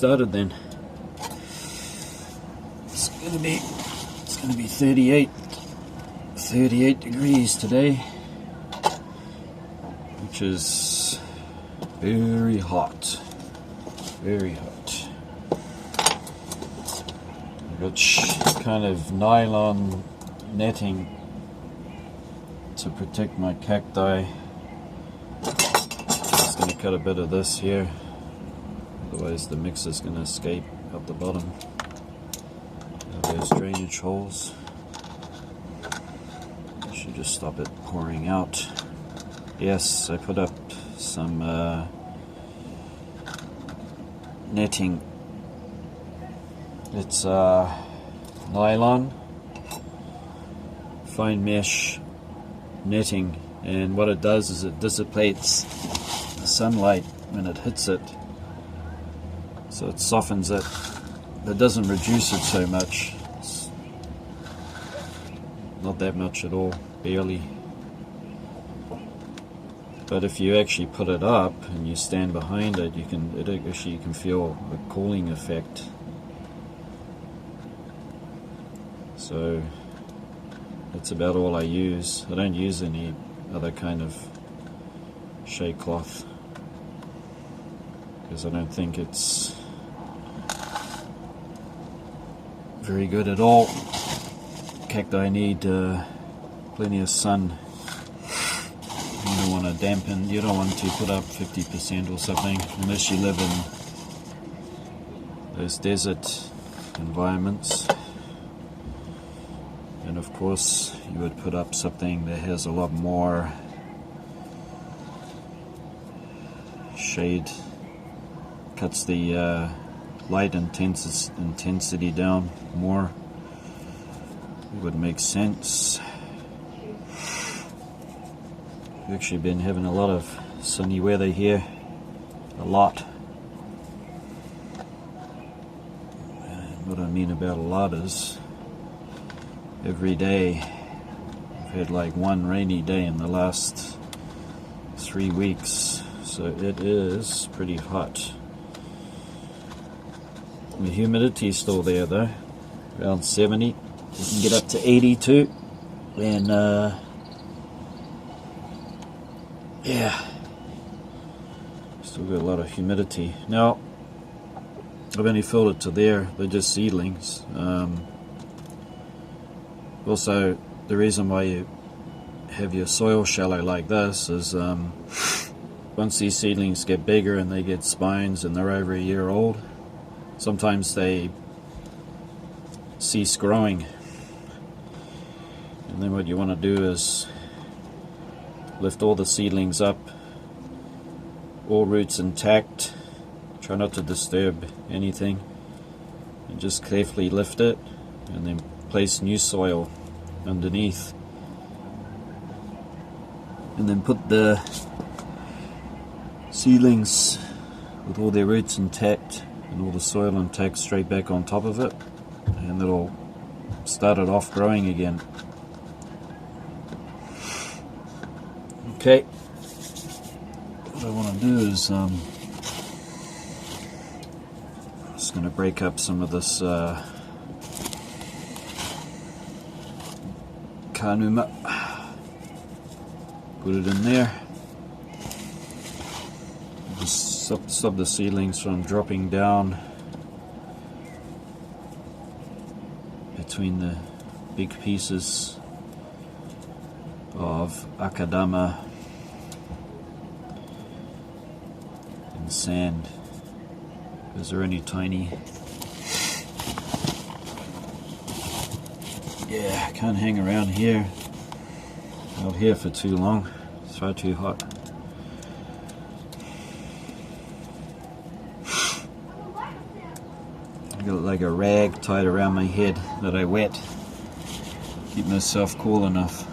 started then. It's gonna be 38 degrees today, which is very hot. Very hot. I've got kind of nylon netting to protect my cacti. Just going to cut a bit of this here, otherwise the mix is going to escape out the bottom of those drainage holes. I should just stop it pouring out. Yes, I put up some netting. It's nylon fine mesh netting, and what it does is it dissipates the sunlight when it hits it, so it softens it. It doesn't reduce it so much. It's not that much at all, barely. But if you actually put it up and you stand behind it, you can feel a cooling effect. So that's about all I use. I don't use any other kind of shea cloth because I don't think it's very good at all. Cacti need plenty of sun. You don't want to dampen, you don't want to put up 50% or something unless you live in those desert environments. And of course you would put up something that has a lot more shade, cuts the light intensity down more. It would make sense. We've actually been having a lot of sunny weather here, a lot. And what I mean about a lot is every day. I've had like one rainy day in the last 3 weeks, so it is pretty hot. The humidity is still there though, around 70. You can get up to 82, and yeah, still got a lot of humidity. Now, I've only filled it to there, they're just seedlings. Also, the reason why you have your soil shallow like this is once these seedlings get bigger and they get spines and they're over a year old, sometimes they cease growing. And then what you want to do is lift all the seedlings up, all roots intact, try not to disturb anything, and just carefully lift it, and then place new soil underneath, and then put the seedlings with all their roots intact and all the soil intact straight back on top of it, and it'll start it off growing again. Okay, what I want to do is just going to break up some of this Kanuma, put it in there, just stop the seedlings from dropping down between the big pieces of Akadama and sand, because they're only tiny. Yeah, I can't hang around here out here for too long, it's far too hot. I got like a rag tied around my head that I wet, keep myself cool enough.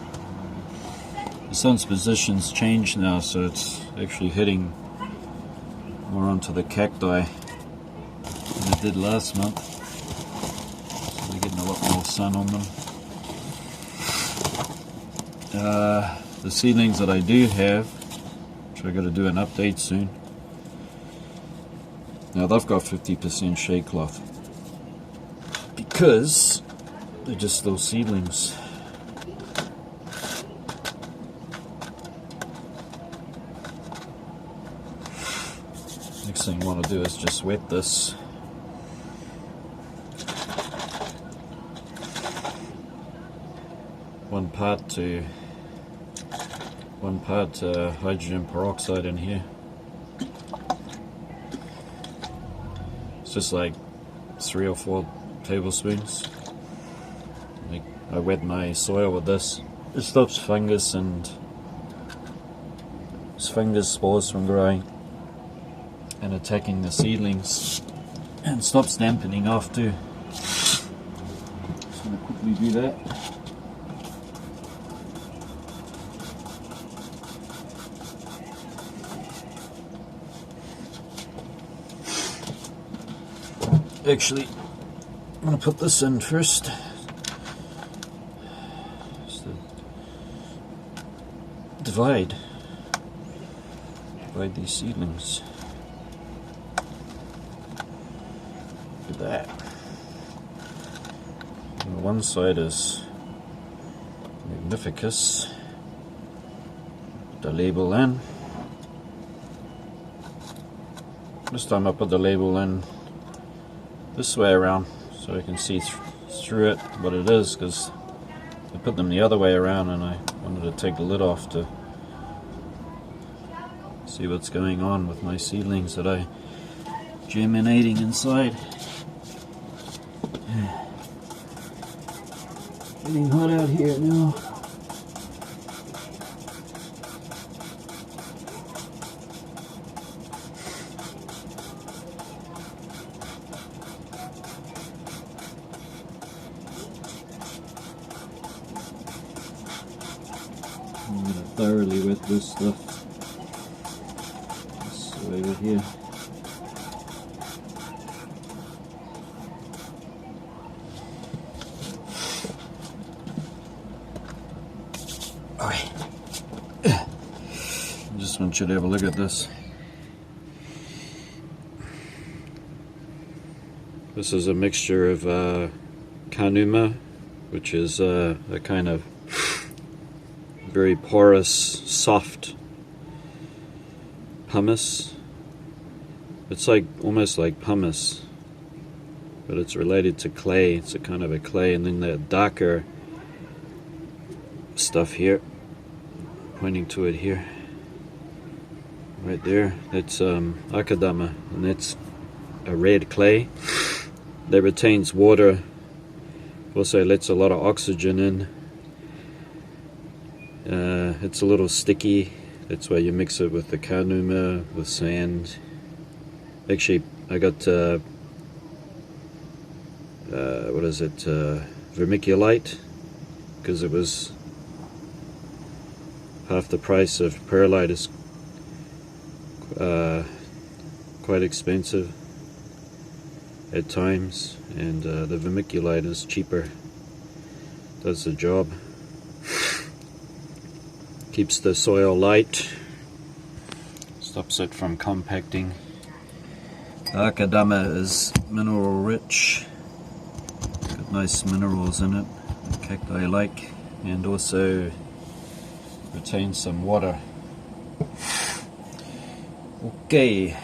The sun's position's changed now, so it's actually hitting more onto the cacti than it did last month. So they're getting a lot more sun on them. The seedlings that I do have, which I got to do an update soon, Now they've got 50% shade cloth because they're just little seedlings. Next thing I want to do is just wet this. One part hydrogen peroxide in here. It's just like 3 or 4 tablespoons. I wet my soil with this. It stops fungus and fungus spores from growing and attacking the seedlings, and stops dampening off too. Just going to quickly do that. Actually, I'm going to put this in first. Just to divide these seedlings. Look at that. On one side is magnificus. Put the label in. This time I put the label in this way around so I can see through it what it is, because I put them the other way around and I wanted to take the lid off to see what's going on with my seedlings that I germinating inside. Getting hot out here now. I'm going to thoroughly wet this stuff. This over here. Alright. I just want you to have a look at this. This is a mixture of Kanuma, which is a kind of very porous, soft pumice. It's like almost like pumice, but it's related to clay. It's a kind of a clay, and then the darker stuff here, pointing to it here, right there, that's Akadama, and that's a red clay that retains water, also lets a lot of oxygen in. It's a little sticky, that's why you mix it with the Kanuma, with sand. Actually, I got what is it, vermiculite, because it was half the price of perlite. Is quite expensive at times, and the vermiculite is cheaper, does the job. Keeps the soil light, stops it from compacting. Akadama is mineral rich, got nice minerals in it, that cacti like, and also retains some water. Okay,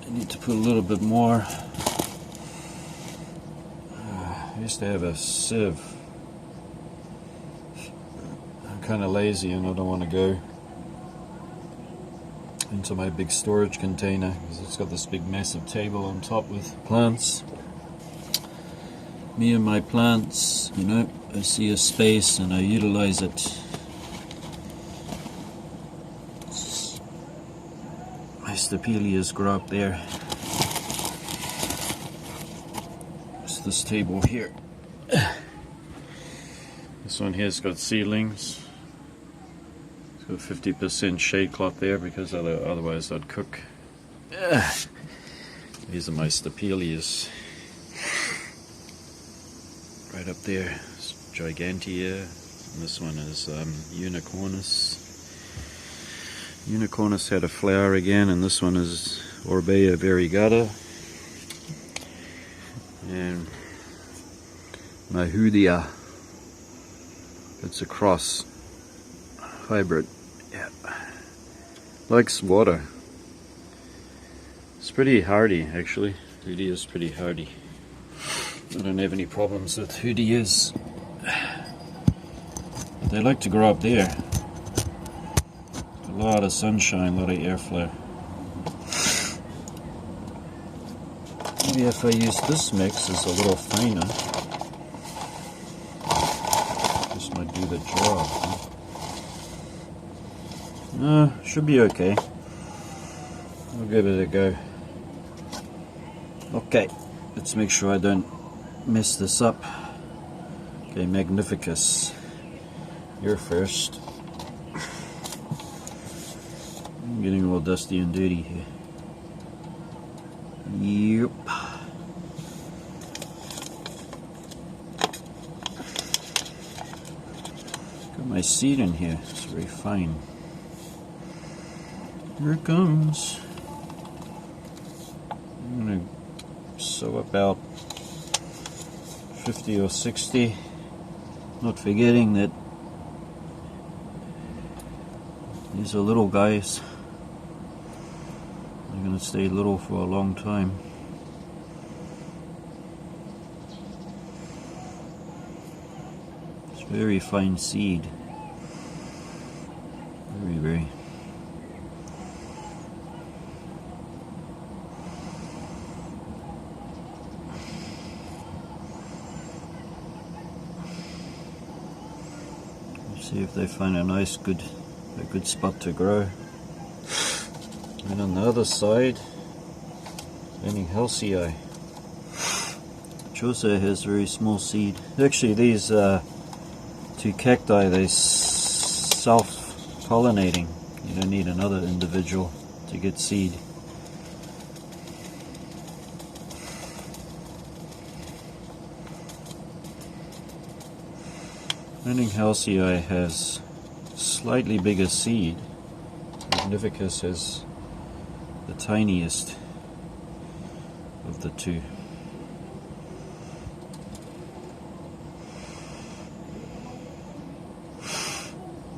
I need to put a little bit more. I used to have a sieve. I'm kind of lazy and I don't want to go into my big storage container because it's got this big massive table on top with plants. Me and my plants, you know, I see a space and I utilize it. My stapelias grow up there. It's this table here. This one here's got seedlings. It's got 50% shade cloth there because otherwise I'd cook. These are my stapelias. Right up there, it's Gigantea, and this one is Unicornis. Unicornus had a flower again, and this one is Orbea variegata. And Mahudia. It's a cross hybrid. Yeah. Likes water. It's pretty hardy actually. Hoodia is pretty hardy. I don't have any problems with Hoodias. They like to grow up there. A lot of sunshine, a lot of airflow. Maybe if I use this mix, it's a little finer. This might do the job. Huh? Should be okay. I'll give it a go. Okay, let's make sure I don't mess this up. Okay, Magnificus. You're first. I'm getting a little dusty and dirty here. Yep. Got my seed in here. It's very fine. Here it comes. I'm gonna sow about 50 or 60. Not forgetting that these are little guys. They're going to stay little for a long time. It's very fine seed. Very. Let's see if they find a nice, good spot to grow. And on the other side, leninghausii, which also has very small seed. Actually, these two cacti, they're self-pollinating. You don't need another individual to get seed. Leninghausii has slightly bigger seed. Magnificus has the tiniest of the two.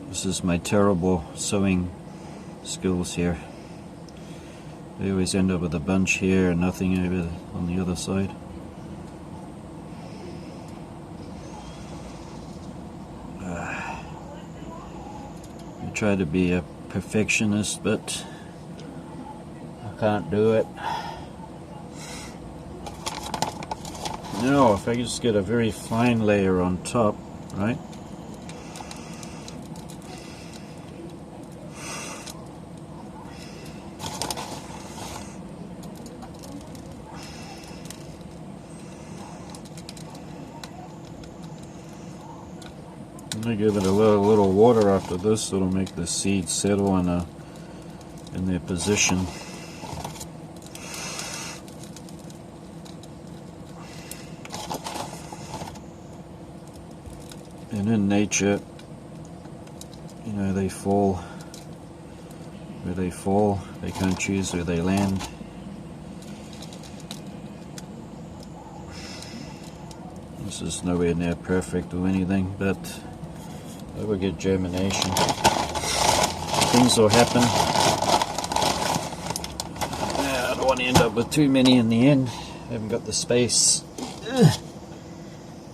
This is my terrible sowing skills here. I always end up with a bunch here and nothing over on the other side. I try to be a perfectionist, but I can't do it. No, if I just get a very fine layer on top, right? I give it a little water after this. It'll make the seeds settle in their position. And in nature, you know, they fall where they fall. They can't choose where they land. This is nowhere near perfect or anything, but I will get germination. Things will happen. I don't want to end up with too many in the end. I haven't got the space.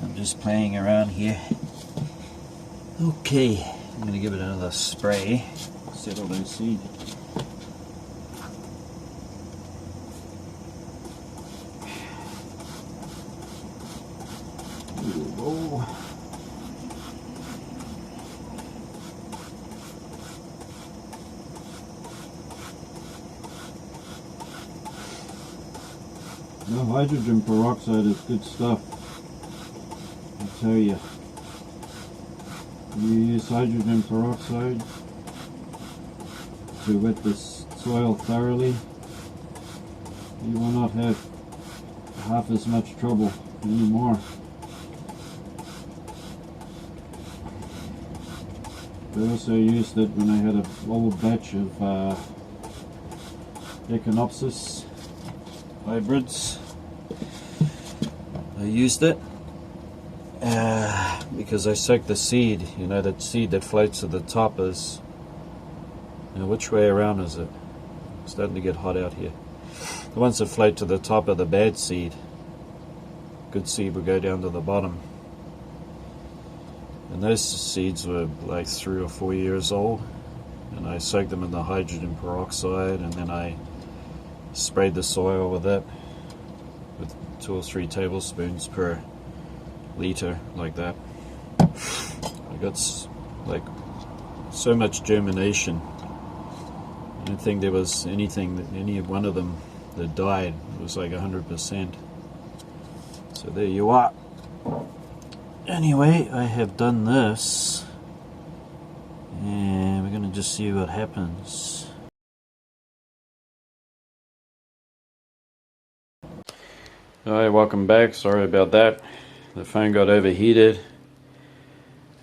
I'm just playing around here. Okay, I'm going to give it another spray. Settle those seeds. Whoa. No, hydrogen peroxide is good stuff. I tell you. You use hydrogen peroxide to wet the soil thoroughly, you will not have half as much trouble anymore. I also used it when I had an old batch of Echinopsis hybrids. I used it because I soaked the seed. You know, that seed that floats to the top is, you know, which way around is it? It's starting to get hot out here. The ones that float to the top are the bad seed. Good seed will go down to the bottom. And those seeds were like 3 or 4 years old, and I soaked them in the hydrogen peroxide, and then I sprayed the soil with it with 2 or 3 tablespoons per liter, like that. I got like so much germination. I don't think there was anything that any one of them that died. It was like 100%. So there you are. Anyway, I have done this, and we're going to just see what happens. Hi, welcome back. Sorry about that. The phone got overheated.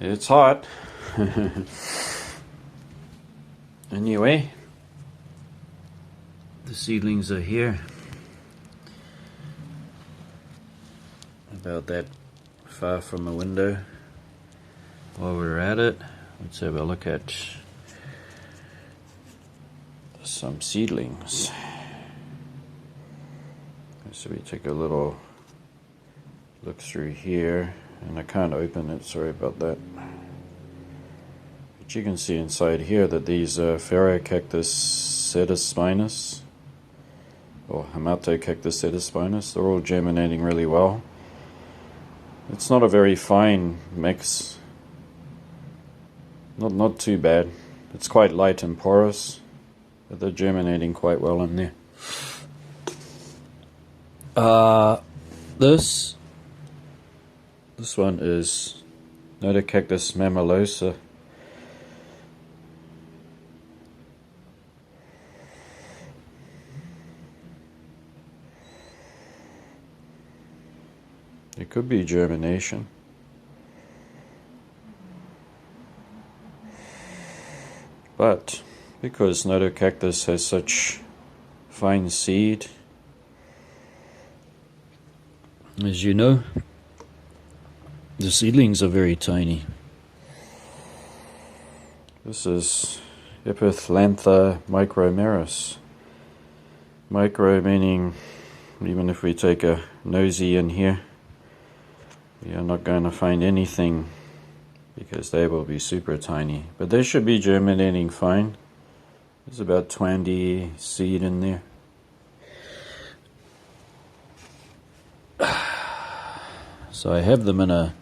It's hot. Anyway, the seedlings are here. About that far from the window. While we're at it, let's have a look at some seedlings. So we take a little look through here, and I can't open it, sorry about that. But you can see inside here that these Cactus setaspinus, or Notocactus setaspinus, they're all germinating really well. It's not a very fine mix, not too bad. It's quite light and porous, but they're germinating quite well in there. This one is Notocactus mammillaria. It could be germination. But because Notocactus has such fine seed, as you know, the seedlings are very tiny. This is Epithlantha micromeris. Micro meaning, even if we take a nosy in here, we are not going to find anything because they will be super tiny. But they should be germinating fine. There's about 20 seed in there. So I have them in a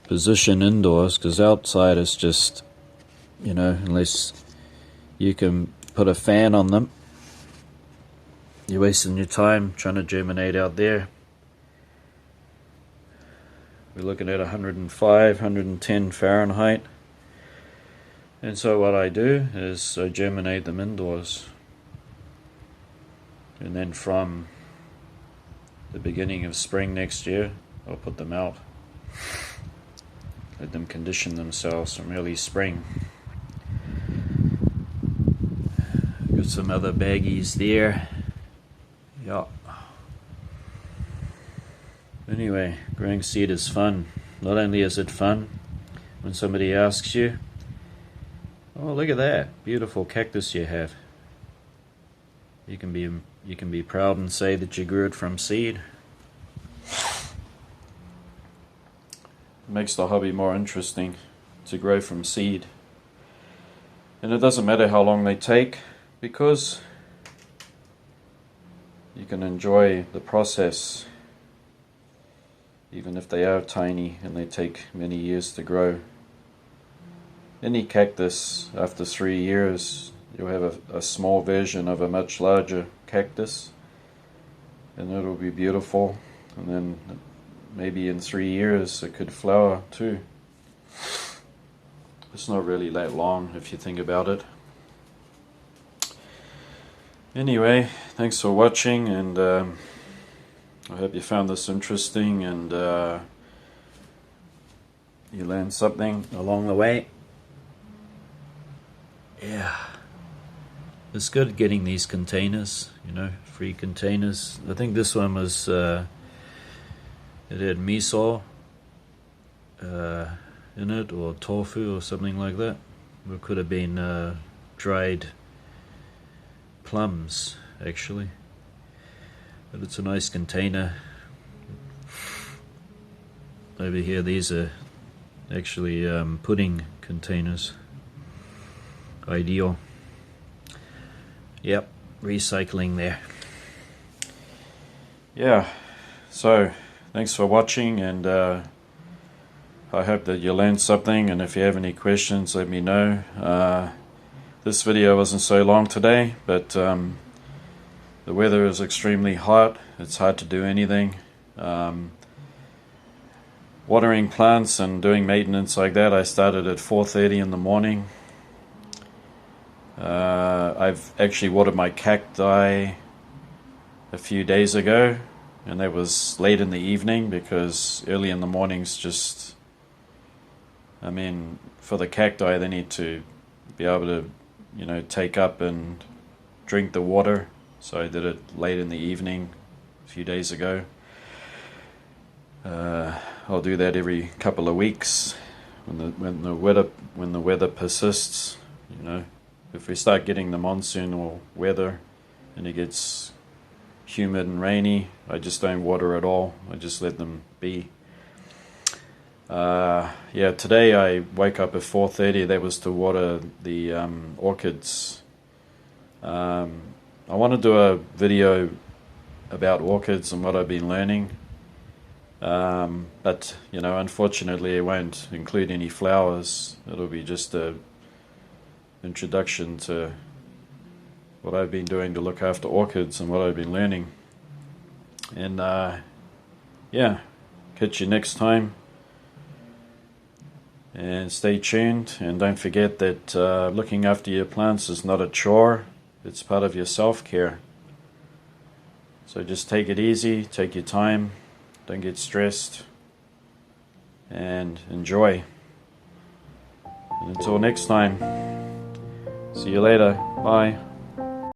position indoors, because outside is just, you know, unless you can put a fan on them, you're wasting your time trying to germinate out there. We're looking at 105, 110 Fahrenheit. And so what I do is I germinate them indoors. And then from the beginning of spring next year, I'll put them out. Let them condition themselves from early spring. Got some other baggies there. Yeah. Anyway, growing seed is fun. Not only is it fun when somebody asks you, "Oh, look at that beautiful cactus you have." You can be proud and say that you grew it from seed. It makes the hobby more interesting to grow from seed. And it doesn't matter how long they take, because you can enjoy the process even if they are tiny and they take many years to grow. Any cactus, after 3 years, you'll have a small version of a much larger cactus, and it'll be beautiful. And then maybe in 3 years it could flower too. It's not really that long if you think about it. Anyway, thanks for watching, and I hope you found this interesting, and you learned something along the way. yeah, it's good getting these containers, you know, free containers. I think this one was, it had miso in it, or tofu or something like that. It could have been dried plums, actually. But it's a nice container. Over here, these are actually pudding containers. Ideal. Yep, recycling there. Yeah, so thanks for watching, and I hope that you learned something, and if you have any questions, let me know. This video wasn't so long today, but the weather is extremely hot. It's hard to do anything. Watering plants and doing maintenance like that, I started at 4:30 in the morning. I've actually watered my cacti a few days ago, and that was late in the evening, because early in the mornings just, I mean, for the cacti, they need to be able to, you know, take up and drink the water. So I did it late in the evening a few days ago. I'll do that every couple of weeks when the weather persists. You know, if we start getting the monsoon or weather and it gets humid and rainy, I just don't water at all. I just let them be. Yeah, today I woke up at 4:30. That was to water the orchids. I want to do a video about orchids and what I've been learning. But, you know, unfortunately it won't include any flowers. It'll be just a introduction to what I've been doing to look after orchids and what I've been learning. And yeah, catch you next time, and stay tuned, and don't forget that looking after your plants is not a chore, it's part of your self-care. So just take it easy, take your time, don't get stressed, and enjoy. And until next time, see you later. Bye.